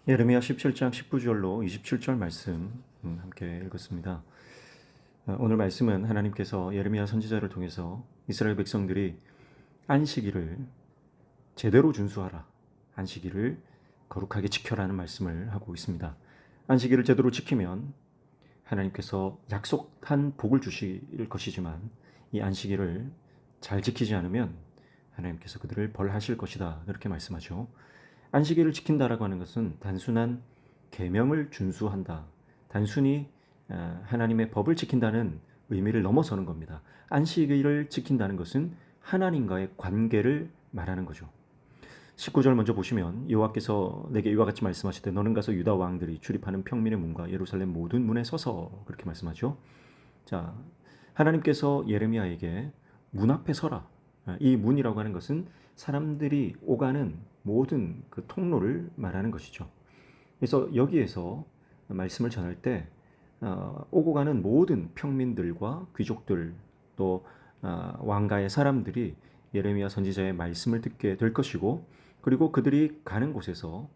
예레미야 17장 19절로 27절 말씀 함께 읽었습니다. 오늘 말씀은 하나님께서 예레미야 선지자를 통해서 이스라엘 백성들이 안식일을 제대로 준수하라, 안식일을 거룩하게 지켜라는 말씀을 하고 있습니다. 안식일을 제대로 지키면 하나님께서 약속한 복을 주실 것이지만 이 안식일을 잘 지키지 않으면 하나님께서 그들을 벌하실 것이다, 그렇게 말씀하죠. 안식일을 지킨다라고 하는 것은 단순한 계명을 준수한다, 단순히 하나님의 법을 지킨다는 의미를 넘어서는 겁니다. 안식일을 지킨다는 것은 하나님과의 관계를 말하는 거죠. 19절 먼저 보시면 여호와께서 내게 이와 같이 말씀하시되 너는 가서 유다 왕들이 출입하는 평민의 문과 예루살렘 모든 문에 서서, 그렇게 말씀하죠. 자, 하나님께서 예레미야에게 문 앞에 서라. 이 문이라고 하는 것은 사람들이 오가는 모든 그 통로를 말하는 것이죠. 그래서 여기에서 말씀을 전할 때 오고 가는 모든 평민들과 귀족들, 또 왕가의 사람들이 예레미야 선지자의 말씀을 듣게 될 것이고, 그리고 그들이 가는 곳에서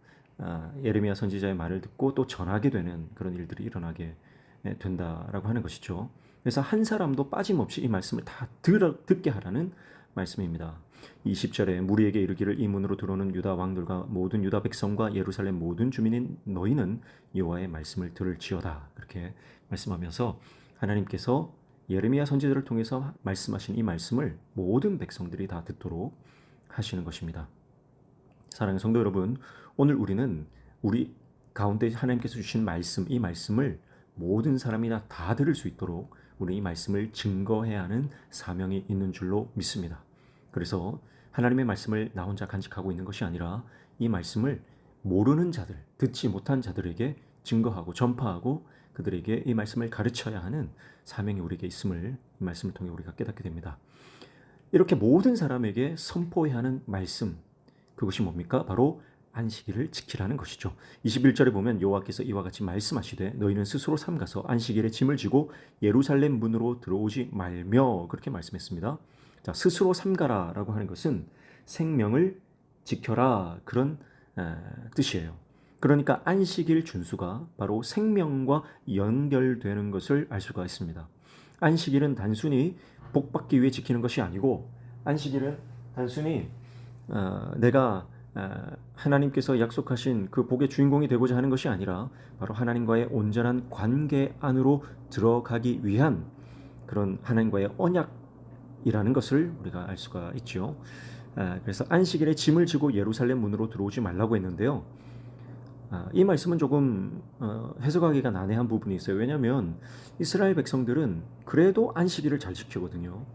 예레미야 선지자의 말을 듣고 또 전하게 되는 그런 일들이 일어나게 된다라고 하는 것이죠. 그래서 한 사람도 빠짐없이 이 말씀을 다 듣게 하라는 말씀입니다. 20절에 무리에게 이르기를 이 문으로 들어오는 유다 왕들과 모든 유다 백성과 예루살렘 모든 주민인 너희는 여호와의 말씀을 들을지어다, 그렇게 말씀하면서 하나님께서 예레미야 선지자를 통해서 말씀하신 이 말씀을 모든 백성들이 다 듣도록 하시는 것입니다. 사랑하는 성도 여러분, 오늘 우리는 우리 가운데 하나님께서 주신 말씀, 이 말씀을 모든 사람이 다 들을 수 있도록 우리 이 말씀을 증거해야 하는 사명이 있는 줄로 믿습니다. 그래서 하나님의 말씀을 나 혼자 간직하고 있는 것이 아니라 이 말씀을 모르는 자들, 듣지 못한 자들에게 증거하고 전파하고 그들에게 이 말씀을 가르쳐야 하는 사명이 우리에게 있음을 이 말씀을 통해 우리가 깨닫게 됩니다. 이렇게 모든 사람에게 선포해야 하는 말씀, 그것이 뭡니까? 바로 안식일을 지키라는 것이죠. 21절에 보면 여호와께서 이와 같이 말씀하시되 너희는 스스로 삼가서 안식일에 짐을 지고 예루살렘 문으로 들어오지 말며, 그렇게 말씀했습니다. 자, 스스로 삼가라라고 하는 것은 생명을 지켜라, 그런 뜻이에요. 그러니까 안식일 준수가 바로 생명과 연결되는 것을 알 수가 있습니다. 안식일은 단순히 복받기 위해 지키는 것이 아니고, 안식일은 단순히 내가 하나님께서 약속하신 그 복의 주인공이 되고자 하는 것이 아니라 바로 하나님과의 온전한 관계 안으로 들어가기 위한 그런 하나님과의 언약이라는 것을 우리가 알 수가 있죠. 그래서 안식일에 짐을 지고 예루살렘 문으로 들어오지 말라고 했는데요. 이 말씀은 조금 해석하기가 난해한 부분이 있어요. 왜냐하면 이스라엘 백성들은 그래도 안식일을 잘 지키거든요.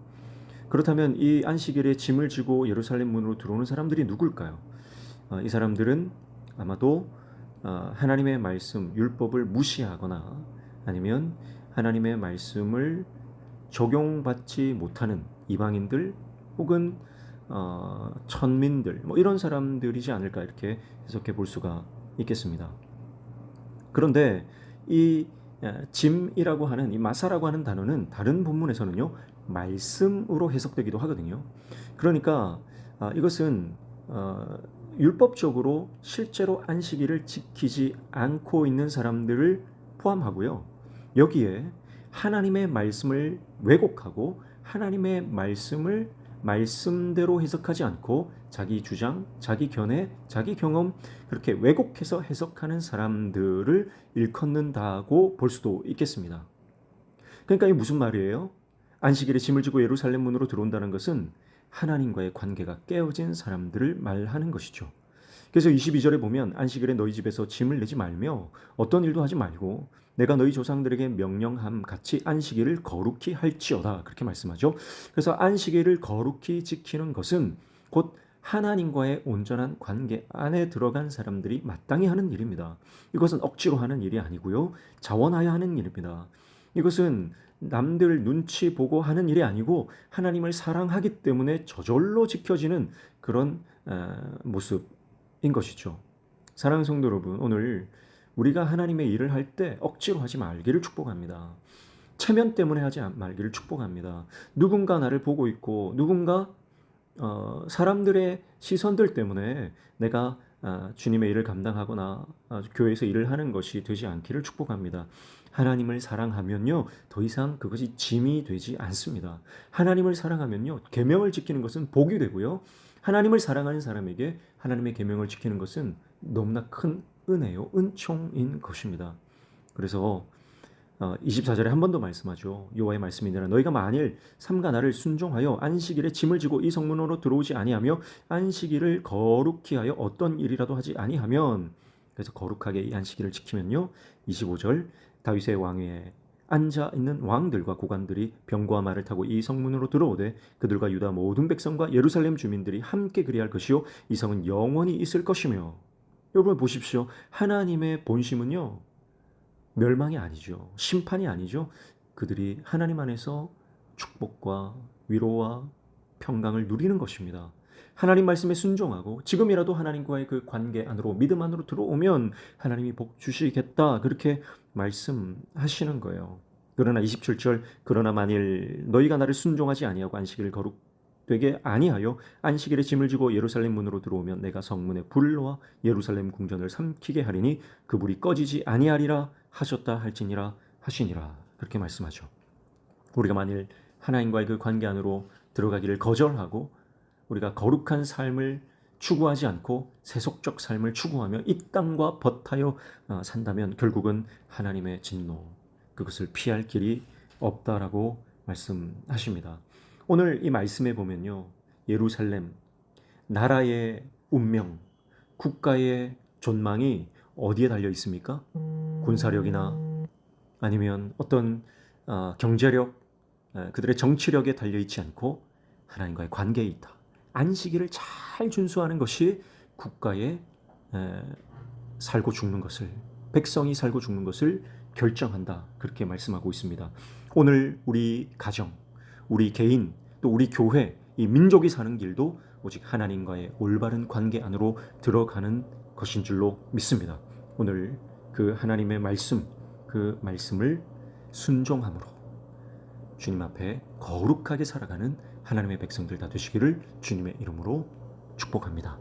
그렇다면 이 안식일에 짐을 지고 예루살렘 문으로 들어오는 사람들이 누굴까요? 이 사람들은 아마도 하나님의 말씀, 율법을 무시하거나 아니면 하나님의 말씀을 적용받지 못하는 이방인들 혹은 천민들, 이런 사람들이지 않을까, 이렇게 해석해 볼 수가 있겠습니다. 그런데 이 짐이라고 하는, 이 마사라고 하는 단어는 다른 본문에서는요 말씀으로 해석되기도 하거든요. 그러니까 이것은 율법적으로 실제로 안식일을 지키지 않고 있는 사람들을 포함하고요, 여기에 하나님의 말씀을 왜곡하고 하나님의 말씀을 말씀대로 해석하지 않고 자기 주장, 자기 견해, 자기 경험, 그렇게 왜곡해서 해석하는 사람들을 일컫는다고 볼 수도 있겠습니다. 그러니까 이게 무슨 말이에요? 안식일에 짐을 지고 예루살렘 문으로 들어온다는 것은 하나님과의 관계가 깨어진 사람들을 말하는 것이죠. 그래서 22절에 보면 안식일에 너희 집에서 짐을 내지 말며 어떤 일도 하지 말고 내가 너희 조상들에게 명령함 같이 안식일을 거룩히 할지어다, 그렇게 말씀하죠. 그래서 안식일을 거룩히 지키는 것은 곧 하나님과의 온전한 관계 안에 들어간 사람들이 마땅히 하는 일입니다. 이것은 억지로 하는 일이 아니고요, 자원하여 하는 일입니다. 이것은 남들 눈치 보고 하는 일이 아니고 하나님을 사랑하기 때문에 저절로 지켜지는 그런 모습인 것이죠. 사랑하는 성도 여러분, 오늘 우리가 하나님의 일을 할 때 억지로 하지 말기를 축복합니다. 체면 때문에 하지 말기를 축복합니다. 누군가 나를 보고 있고 누군가 사람들의 시선들 때문에 내가 주님의 일을 감당하거나 교회에서 일을 하는 것이 되지 않기를 축복합니다. 하나님을 사랑하면요, 더 이상 그것이 짐이 되지 않습니다. 하나님을 사랑하면요, 계명을 지키는 것은 복이 되고요, 하나님을 사랑하는 사람에게 하나님의 계명을 지키는 것은 너무나 큰 은혜요, 은총인 것입니다. 그래서 24절에 한 번 더 말씀하죠. 여호와의 말씀이니라. 너희가 만일 삼가 나를 순종하여 안식일에 짐을 지고 이 성문으로 들어오지 아니하며 안식일을 거룩히 하여 어떤 일이라도 하지 아니하면, 그래서 거룩하게 이 안식일을 지키면요, 25절 다윗의 왕위에 앉아 있는 왕들과 고관들이 병거와 말을 타고 이 성문으로 들어오되 그들과 유다 모든 백성과 예루살렘 주민들이 함께 그리할 것이요 이 성은 영원히 있을 것이며. 여러분 보십시오. 하나님의 본심은요, 멸망이 아니죠. 심판이 아니죠. 그들이 하나님 안에서 축복과 위로와 평강을 누리는 것입니다. 하나님 말씀에 순종하고 지금이라도 하나님과의 그 관계 안으로, 믿음 안으로 들어오면 하나님이 복 주시겠다, 그렇게 말씀하시는 거예요. 그러나 27절 그러나 만일 너희가 나를 순종하지 아니하고 안식일을 거룩되게 아니하여 안식일에 짐을 지고 예루살렘 문으로 들어오면 내가 성문에 불을 놓아 예루살렘 궁전을 삼키게 하리니 그 불이 꺼지지 아니하리라 하셨다 할지니라 하시니라, 그렇게 말씀하죠. 우리가 만일 하나님과의 그 관계 안으로 들어가기를 거절하고 우리가 거룩한 삶을 추구하지 않고 세속적 삶을 추구하며 이 땅과 벗하여 산다면 결국은 하나님의 진노, 그것을 피할 길이 없다라고 말씀하십니다. 오늘 이 말씀에 보면요, 예루살렘, 나라의 운명, 국가의 존망이 어디에 달려 있습니까? 군사력이나 아니면 어떤 경제력, 그들의 정치력에 달려 있지 않고 하나님과의 관계에 있다. 안식일을 잘 준수하는 것이 국가에 살고 죽는 것을, 백성이 살고 죽는 것을 결정한다, 그렇게 말씀하고 있습니다. 오늘 우리 가정, 우리 개인, 또 우리 교회, 이 민족이 사는 길도 오직 하나님과의 올바른 관계 안으로 들어가는 것인 줄로 믿습니다. 오늘 그 하나님의 말씀, 그 말씀을 순종함으로 주님 앞에 거룩하게 살아가는 하나님의 백성들 다 되시기를 주님의 이름으로 축복합니다.